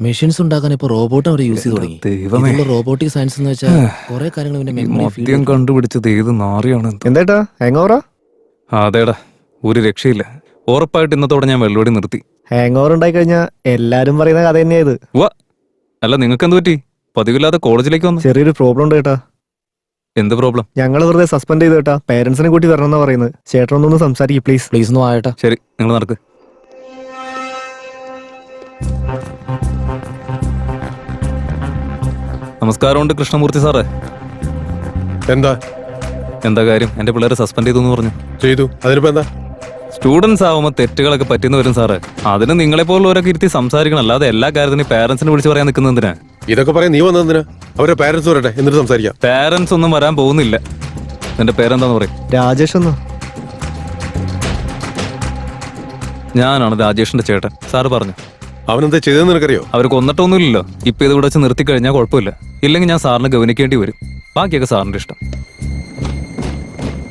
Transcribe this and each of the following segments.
Machines ഉണ്ടാക്കാൻ ഇപ്പൊ robot അവർ use ചെയ്ത് തുടങ്ങി. ഇതിലുള്ള റോബോട്ടിക് സയൻസ് എന്ന് വെച്ചാൽ കുറെ കാര്യങ്ങൾ പിന്നെ മദ്യം കണ്ടുപിടിച്ചത് ഏത് നാറിയാണ്. എന്താ ഹാങ് ഓവറാ? അതേടാ, ഒരു രക്ഷയില്ല. ഉറപ്പായിട്ട് ഇന്നത്തോടെ ഞാൻ വെള്ളോടി നിർത്തി. ഹാങ് ഓവർ ഉണ്ടായി കഴിഞ്ഞാൽ എല്ലാരും പറയുന്ന കഥ തന്നെയാ ഇത്. അല്ല, നിങ്ങൾക്ക് എന്ത് പറ്റി? പതിവില്ലാതെ കോളേജിലേക്ക് വന്നു? ചെറിയൊരു പ്രോബ്ലം ഉണ്ട് കേട്ടാ. എന്ത് പ്രോബ്ലം? ഞങ്ങൾ വെറുതെ സസ്പെൻഡ് ചെയ്ത് കേട്ടാ. പേരൻസിനെ കൂട്ടി വരണമെന്നാ പറയുന്നത്. ചേട്ടനൊന്ന് സംസാരിക്കും പ്ലീസ്. പ്ലീസ് ഒന്ന് ആയിട്ടാ. ശരി, നിങ്ങൾ നടക്ക്. നമസ്കാരമുണ്ട് കൃഷ്ണമൂർത്തി സാറേ. എന്താ കാര്യം? എന്റെ പിള്ളേരെ സസ്പെൻഡ് ചെയ്തു പറഞ്ഞു. ചെയ്തു, അതിനിപ്പോ എന്താ? സ്റ്റുഡൻസ് ആവുമ്പോൾ തെറ്റുകളൊക്കെ പറ്റുന്ന വരും സാറേ. അതിന് നിങ്ങളെ പോലുള്ളവരൊക്കെ ഇരുത്തി സംസാരിക്കണം, അല്ലാതെ എല്ലാ കാര്യത്തിനും പാരന്റ്സിനെ വിളിച്ച് പറയാൻ നിൽക്കുന്നതിനാ. ഇതൊക്കെ പറയാൻ നീ വന്നതിനാ? അവരുടെ പാരന്റ്സ് വരട്ടെ, എന്നിട്ട് സംസാരിക്കാം. പാരന്റ്സ് ഒന്നും വരാൻ പോകുന്നില്ല. എന്റെ പേരെന്താന്ന് പറയും? രാജേഷ് എന്നോ? ഞാനാണ് രാജേഷിന്റെ ചേട്ടൻ. സാറ് പറഞ്ഞു. അവനെന്താ ചെയ്തതെന്ന് നിനക്കറിയോ? അവർ കൊന്നിട്ടൊന്നുമില്ലല്ലോ. ഇപ്പൊ ഇത് ഇവിടെ വെച്ച് നിർത്തി കഴിഞ്ഞാൽ കുഴപ്പമില്ല. ഇല്ലെങ്കിൽ ഞാൻ സാറിനെ ഗവനിക്കേണ്ടി വരും. ബാക്കിയൊക്കെ സാറിന്റെ ഇഷ്ടം.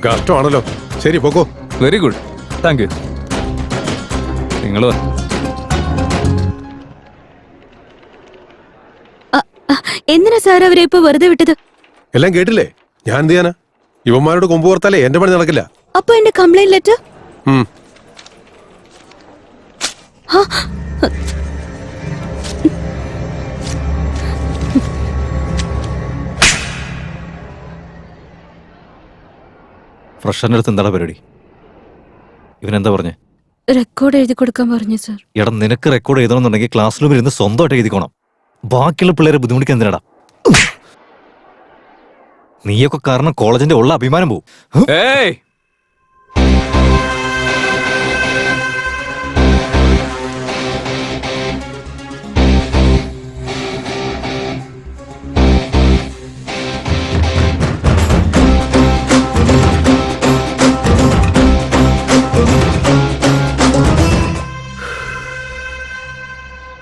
കഷ്ടമാണല്ലോ. ശരി, പോക്കോ. Very good, thank you. നിങ്ങൾ എന്തിനാ സാർ അവരെ ഇപ്പൊ വെറുതെ വിട്ടത്? എല്ലാം കേട്ടില്ലേ? ഞാൻ എന്ത് ചെയ്യാനാ? ഇവന്മാരോട് കൊമ്പ് കോർത്താലേ എന്റെ പണി നടക്കില്ല. അപ്പൊ എന്റെ കംപ്ലൈന്റ് ലെറ്റർ? ഫ്രഷറിന്റെ അടുത്ത് എന്താണ് പരിപാടി? ഇവനെന്താ പറഞ്ഞേ? റെക്കോർഡ് എഴുതി കൊടുക്കാൻ പറഞ്ഞു സാർ. എടാ, നിനക്ക് റെക്കോർഡ് എഴുതണമെന്നുണ്ടെങ്കിൽ ക്ലാസ് റൂമിൽ ഇരുന്ന് സ്വന്തമായിട്ട് എഴുതിക്കോണം. ബാക്കിയുള്ള പിള്ളേരെ ബുദ്ധിമുട്ടിക്കാൻ എന്തിനാടാ? നീയൊക്കെ കാരണം കോളേജിന്റെ ഉള്ള അഭിമാനം പോവും.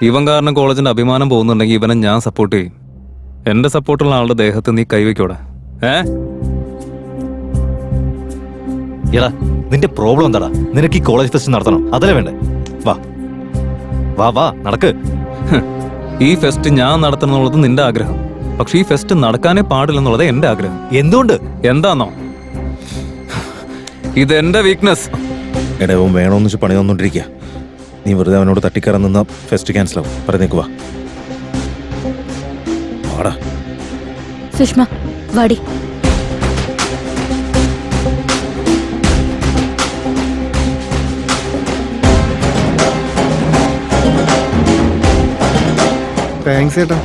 ഇവൻ കാരണം കോളേജിന്റെ അഭിമാനം പോകുന്നുണ്ടെങ്കിൽ ഇവനെ ഞാൻ സപ്പോർട്ട് ചെയ്യും. എന്റെ സപ്പോർട്ടുള്ള ആളുടെ ദേഹത്ത് നീ കൈവയ്ക്കോടെ. എടാ, നിന്റെ പ്രോബ്ലം എന്താടാ? നിനക്ക് ഈ കോളേജ് ഫെസ്റ്റ് നടത്തണം, അതല്ലേ വേണ്ടേ? വാ വാ വാ, നടക്ക്. ഈ ഫെസ്റ്റ് ഞാൻ നടത്തണം എന്നുള്ളത് നിന്റെ ആഗ്രഹം. പക്ഷെ ഈ ഫെസ്റ്റ് നടക്കാനേ പാടില്ലെന്നുള്ളത് എന്റെ ആഗ്രഹം. എന്തുകൊണ്ട്? എന്താന്നോ? ഇതെന്റെ വീക്ക്നെസ്. ഇടവും വേണോന്ന് വെച്ച് പണി തന്നോണ്ടിരിക്കുക. നീ വെറുതെ അവനോട് തട്ടിക്കയറാൻ നിന്ന ഫെസ്റ്റ് ക്യാൻസൽ ആവും. പറഞ്ഞേക്ക് വാ. വാടാ സുഷ്മ, വാടി. താങ്ക്സ് ചേട്ടാ.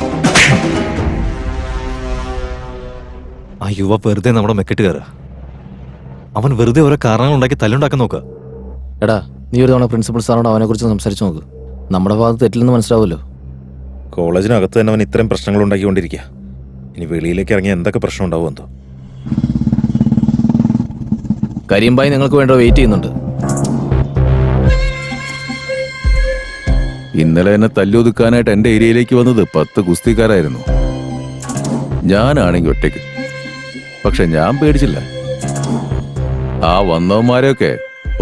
ആ യുവ വെറുതെ നമ്മുടെ മെക്കിട്ട് കയറുക. അവൻ വെറുതെ ഓരോ കാരണങ്ങൾ ഉണ്ടാക്കി തല്ലുണ്ടാക്കാൻ നോക്കുക. എടാ, നീ ഒരു തവണ പ്രിൻസിപ്പൽ സാറിനോട് അവനെ കുറിച്ച് സംസാരിച്ചു നോക്ക്. നമ്മുടെ ഭാഗത്ത് തെറ്റില്ലെന്ന് മനസ്സിലാവുമല്ലോ. കോളേജിനകത്ത് തന്നെ അവൻ ഇത്രയും പ്രശ്നങ്ങൾ ഉണ്ടാക്കിക്കൊണ്ടിരിക്കുക. ഇനി വെളിയിലേക്ക് ഇറങ്ങിയ എന്തൊക്കെ പ്രശ്നം ഉണ്ടാവും എന്തോ. കരീംബായി നിങ്ങൾക്ക് വേണ്ട വെയിറ്റ് ചെയ്യുന്നുണ്ട്. ഇന്നലെ എന്നെ തല്ലൊതുക്കാനായിട്ട് എന്റെ ഏരിയയിലേക്ക് വന്നത് 10 ഗുസ്തിക്കാരായിരുന്നു. ഞാനാണെങ്കിൽ ഒറ്റയ്ക്ക്. പക്ഷെ ഞാൻ പേടിച്ചില്ല. ആ വന്നവന്മാരെയൊക്കെ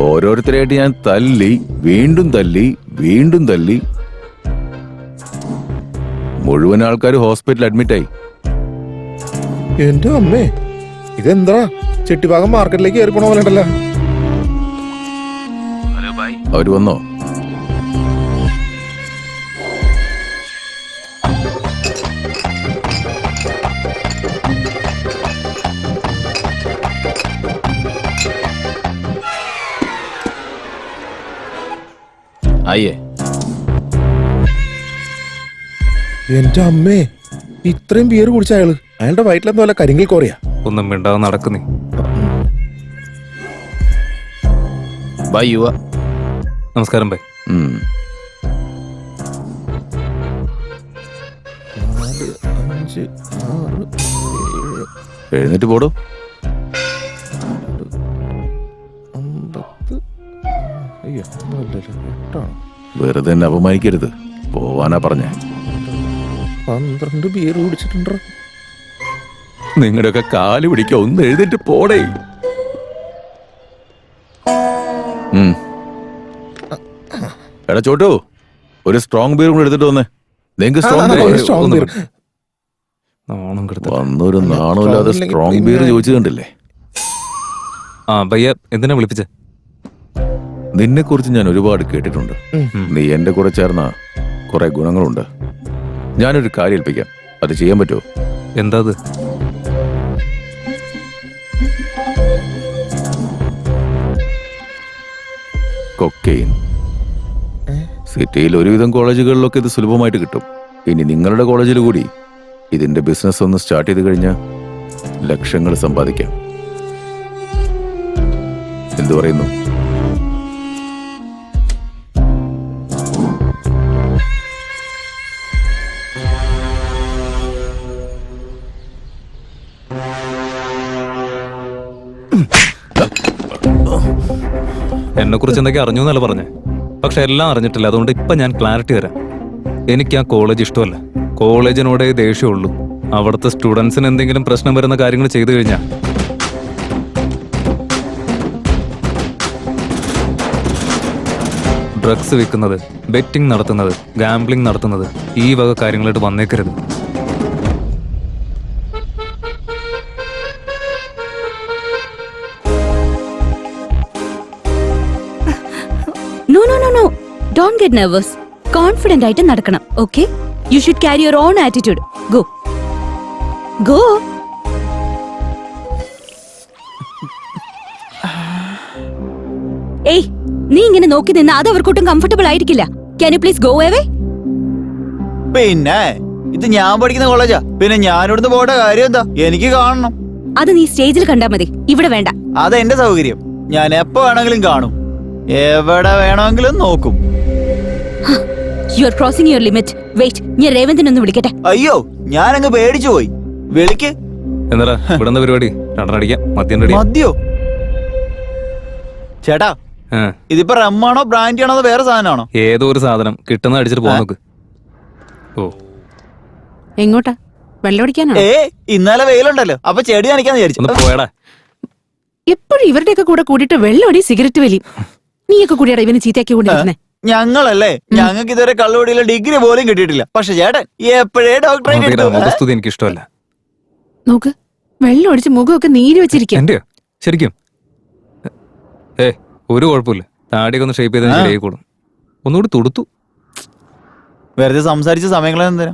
ഓരോരുത്തരായിട്ട് ഞാൻ തല്ലി വീണ്ടും തല്ലി വീണ്ടും തല്ലി. മുഴുവൻ ആൾക്കാർ ഹോസ്പിറ്റലിൽ അഡ്മിറ്റായി. എന്റെ അമ്മേ, ഇതെന്താ ചെട്ടിഭാഗം മാർക്കറ്റിലേക്ക് കയറി പോണ പോലെ ഉണ്ടല്ലോ. അവര് വന്നോ? അയ്യേ, എന്റെ അമ്മേ, ഇത്രയും ബിയർ കുടിച്ച അയാള് അയാളുടെ വയറ്റിലെന്തോ വല്ല കരിങ്കിൽ കോറിയാ. ഒന്നും മിണ്ടാതെ നടക്കുന്നേ. ബൈ യുവ. നമസ്കാരം ബൈ. എഴുന്നേറ്റ് പോടോ. വെറുതെ എന്നെ അപമാനിക്കരുത്. പോവാനാ പറഞ്ഞേ. 12 ബിയർ കുടിച്ചിട്ടുണ്ടോ? നിങ്ങളുടെയൊക്കെ കാല് പിടിക്കുക. ഒന്ന് എഴുന്നേറ്റ് പോടേ. എടാ ചോട്ടു, ഒരു സ്ട്രോങ് ബിയർ കൂടെ എടുത്തിട്ട് വന്നേ. നിങ്ങൾക്ക് ആ, സ്ട്രോങ് ആ, ബീർ strong beer. നാണം കെടുത്ത. വന്നൊരു നാണമില്ലാതെ Strong സ്ട്രോങ് ഇല്ലെങ്കിൽ ബീർ പിന്നെ- ചോദിച്ചു കണ്ടില്ലേ? ആ ഭയ്യ എന്തിനാ വിളിപ്പിച്ചേ? നിന്നെ കുറിച്ച് ഞാൻ ഒരുപാട് കേട്ടിട്ടുണ്ട്. നീ എന്റെ കൂടെ ചേർന്ന കുറെ ഗുണങ്ങളുണ്ട്. ഞാനൊരു കാര്യം ഏൽപ്പിക്കാം, അത് ചെയ്യാൻ പറ്റുമോ? എന്താ അത്? കൊക്കെയിൻ. സിറ്റിയിൽ ഒരുവിധം കോളേജുകളിലൊക്കെ ഇത് സുലഭമായിട്ട് കിട്ടും. ഇനി നിങ്ങളുടെ കോളേജിൽ കൂടി ഇതിന്റെ ബിസിനസ് ഒന്ന് സ്റ്റാർട്ട് ചെയ്ത് കഴിഞ്ഞാൽ ലക്ഷങ്ങൾ സമ്പാദിക്കാം. എന്തു പറയുന്നു? എന്നെ കുറിച്ച് എന്തൊക്കെ അറിഞ്ഞു എന്നല്ല പറഞ്ഞേ, പക്ഷെ എല്ലാം അറിഞ്ഞിട്ടില്ല. അതുകൊണ്ട് ഇപ്പൊ ഞാൻ ക്ലാരിറ്റി തരാം. എനിക്ക് ആ കോളേജ് ഇഷ്ടമല്ല. കോളേജിനോടേ ദേഷ്യമുള്ളൂ. അവിടുത്തെ സ്റ്റുഡൻസിന് എന്തെങ്കിലും പ്രശ്നം വരുന്ന കാര്യങ്ങൾ ചെയ്തു കഴിഞ്ഞാൽ ഡ്രഗ്സ് വിൽക്കുന്നത്, ബെറ്റിംഗ് നടത്തുന്നത്, ഗാംബ്ലിംഗ് നടത്തുന്നത്, ഈ വക കാര്യങ്ങളായിട്ട് വന്നേക്കരുത്. No no no no don't get nervous. Confident ആയിട്ട് നടക്കണം. Okay, you should carry your own attitude. Go go. ഏയ്, നീ ഇങ്ങനെ നോക്കി നിന്ന അത് അവർക്കൊട്ടും കംഫർട്ടബിൾ ആയിരിക്കില്ല. Can you please go away? പിന്നെ ഇത് ഞാൻ പഠിക്കുന്ന കോളേജാ. പിന്നെ ഞാനിവിടുന്ന് പോകേണ്ട കാര്യം എന്താ? എനിക്ക് കാണണം. അത് നീ സ്റ്റേജിൽ കണ്ടാ മതി, ഇവിടെ വേണ്ട. അതെന്റെ സൗകര്യം. ഞാൻ എപ്പോ വേണമെങ്കിലും കാണും, എവിടെ വേണമെങ്കിലും നോക്കും. You are crossing your limit. Wait, ഞാൻ രേവന്തിനൊന്ന് വിളിക്കട്ടെ. അയ്യോ, ഞാനങ്ങ് പേടിച്ചു പോയി. വിളിക്ക്. എന്താ ഇവിടുന്ന പരിപാടി? രണ്ടടിക്കാം, മദ്യം റെഡി. മദ്യോ? ചേട്ടാ, ഇതിപ്പോ റമ്മാണോ ബ്രാൻഡി ആണോ അതോ വേറെ സാധനമാണോ? ഏതോ ഒരു സാധനം കിട്ടുന്ന അടിച്ചിട്ട് പോകാൻ നോക്ക്. ഓ, എങ്ങോട്ടാ? വെള്ളമടിക്കാനോ? ഇന്നലെ വെയിലുണ്ടല്ലോ, അപ്പൊ ചെടി നനയ്ക്കാന്ന് ഒന്ന് വിചാരിച്ചു. പോയടാ. എപ്പോഴും ഇവരുടെയൊക്കെ കൂടെ കൂടിയിട്ട് വെള്ളമടി, സിഗരറ്റ് വലിയും. നീയൊക്കെ കൂടിയാടാ ഇവന് ചീത്തയാക്കി കൊണ്ടിരുന്നേ. ഞങ്ങളല്ലേ, ഞങ്ങൾക്ക് ഇതുവരെ കള്ളുപടിയിലെ ഡിഗ്രി പോലും കിട്ടിയിട്ടില്ല. പക്ഷെ ചേട്ടൻ എപ്പോഴേ ഡോക്ടറേറ്റ് എടുത്തു. മുഖസ്തുതി എനിക്ക് ഇഷ്ടമല്ല. നോക്ക്, വെള്ളം ഒടിച്ച് മുഖമൊക്കെ നീര് വെച്ചിരിക്കും. എന്റെയോ? ശരിക്കും ഒരു കുഴപ്പമില്ല. താടിയൊക്കെ ഒന്ന് ഷേപ്പ് ചെയ്താൽ ശരിയായിക്കോളും. ഒന്നുകൂടി തുടുത്തു. വെറുതെ സംസാരിച്ച സമയങ്ങളെ എന്തിനാ?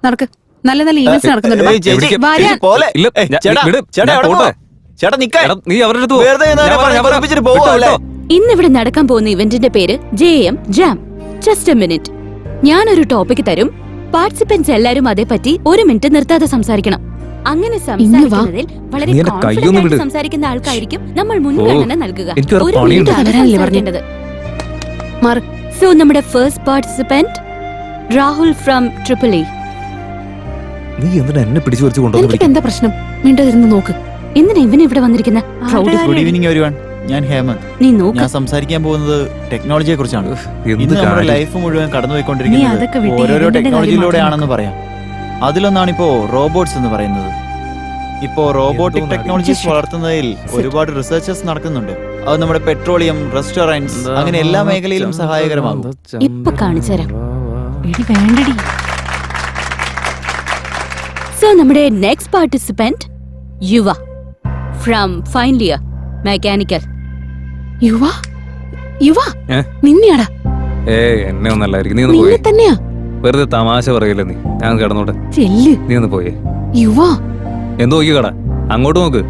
നടക്ക്, നല്ല നല്ല ഈവൻസ് നടക്കുന്നുണ്ട്. ഏയ് ചേച്ചി, എവിടേക്ക്? വരാൻ. പോലെ. ഇല്ല, ഏയ് ഞാൻ- ചേട്ടാ, വിട്, ചേട്ടാ, ഞാൻ എവിടെ പോട്ടെ. പോവാ? ചേട്ടാ നിക്കാൻ. എടാ, നീ അവരുടെ അടുത്ത് പോ. വെറുതെ ഇന്ന് ഞാൻ പറയാം, ഞാൻ പറയാം. പഠിപ്പിച്ചിട്ട് പോവാ വിട്ടോ, അല്ലേ? വിട്ടോ. ഇന്നിവിടെ നടക്കാൻ പോകുന്ന ഇവന്റിന്റെ പേര് JM jam. Just A minute. ഞാനൊരു ടോപ്പിക് തരും. പാർട്ടിസിപ്പൻസ് എല്ലാരും അതേപറ്റി ഒരു മിനിറ്റ് നിർത്താതെ സംസാരിക്കണം. അങ്ങനെ സംസാരിക്കുന്നതിൽ വളരെ നീ എന്റെ കൈയൊന്ന് കോൺഫിഡന്റ് വിട്. ആയിട്ട് സംസാരിക്കുന്ന ആൾക്കായിരിക്കും നമ്മൾ മുൻഗണന നൽകുക. എനിക്കൊരു ഒരു പണിയുണ്ട്. മിനിറ്റ് ആണ് വരാനല്ലേ സംസാരിക്കേണ്ടത്. മാറ്. സോ നമ്മുടെ first participant Rahul from triple A. നീ എന്തിനാ എന്നെ പിടിച്ചു പറിച്ചു കൊണ്ടുവന്ന് നിനക്കിപ്പോ എന്താ പ്രശ്നം? മിണ്ടാതിരുന്ന് നോക്ക്. എന്തിനാ ഇവന് ഇവിടെ വന്നിരിക്കുന്ന? Good evening everyone. ഞാൻ ഹേമന്ത്. നീ നോക്ക്. ഞാൻ സംസാരിക്കാൻ പോകുന്നത് ടെക്നോളജിയെ കുറിച്ചാണ്. എന്ത് ഇന്ന് നമ്മുടെ കാര്യം? ലൈഫ് മുഴുവൻ നീ കടന്നുപോയിക്കൊണ്ടിരിക്കുന്നത് അതൊക്കെ വിട്ട് ഓരോരോ ഇതിന്റെ ടെക്നോളജിയിലൂടെ കാര്യം ആണെന്ന് പറയാം. അതിലൊന്നാണ് ഇപ്പോ റോബോട്ട്സ് എന്ന് പറയുന്നത്. ഇപ്പോ റോബോട്ടിക് എന്തോന്നാണ്? ടെക്നോളജീസ് വളർത്തുന്നതിൽ ഒരുപാട് റിസർച്ചേഴ്സ് നടക്കുന്നുണ്ട്. അത് നമ്മുടെ പെട്രോളിയം, റെസ്റ്റോറന്റ്സ്, അങ്ങനെ എല്ലാ മേഖലയിലും സഹായകരമാകും. ഇപ്പൊ കാണിച്ചുതരാം. എടി വേണ്ടടി. സോ നമ്മുടെ നെക്സ്റ്റ് പാർട്ടിസിപ്പന്റ് യുവ ഫ്രം ഫൈനൽ ഇയർ മെക്കാനിക്കൽ. യുവ യുവ ഏ? നിന്നെയാടാ. എന്നെ ഒന്നല്ലായിരിക്കും. നീ ഒന്ന് നിന്നെ പോയേ. തന്നെയാ. വെറുതെ തമാശ പറയില്ല നീ. ഞാൻ കിടന്നോട്ടെ. ചെല്ല്. നീ ഒന്ന് പോയേ. യുവ എന്തോ നോക്കി കട അങ്ങോട്ട് നോക്ക്.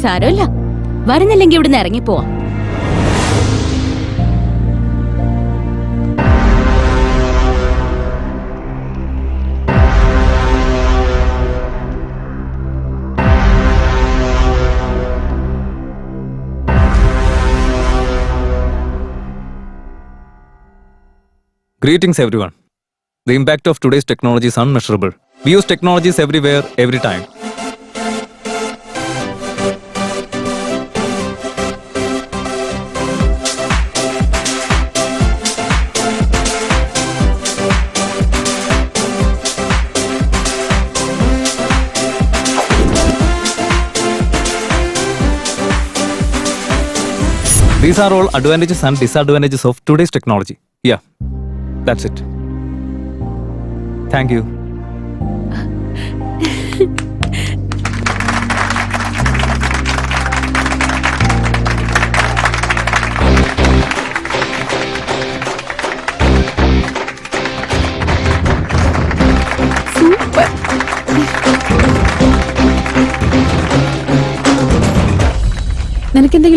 സാരമില്ല, വരുന്നില്ലെങ്കിൽ ഇവിടുന്ന് ഇറങ്ങിപ്പോവാം. Greetings everyone. The impact of today's technology is unmeasurable. We use technologies everywhere, every time. These are all advantages and disadvantages of today's technology. Yeah, that's it. Thank you. Super. നിനക്കെന്തെങ്കിലും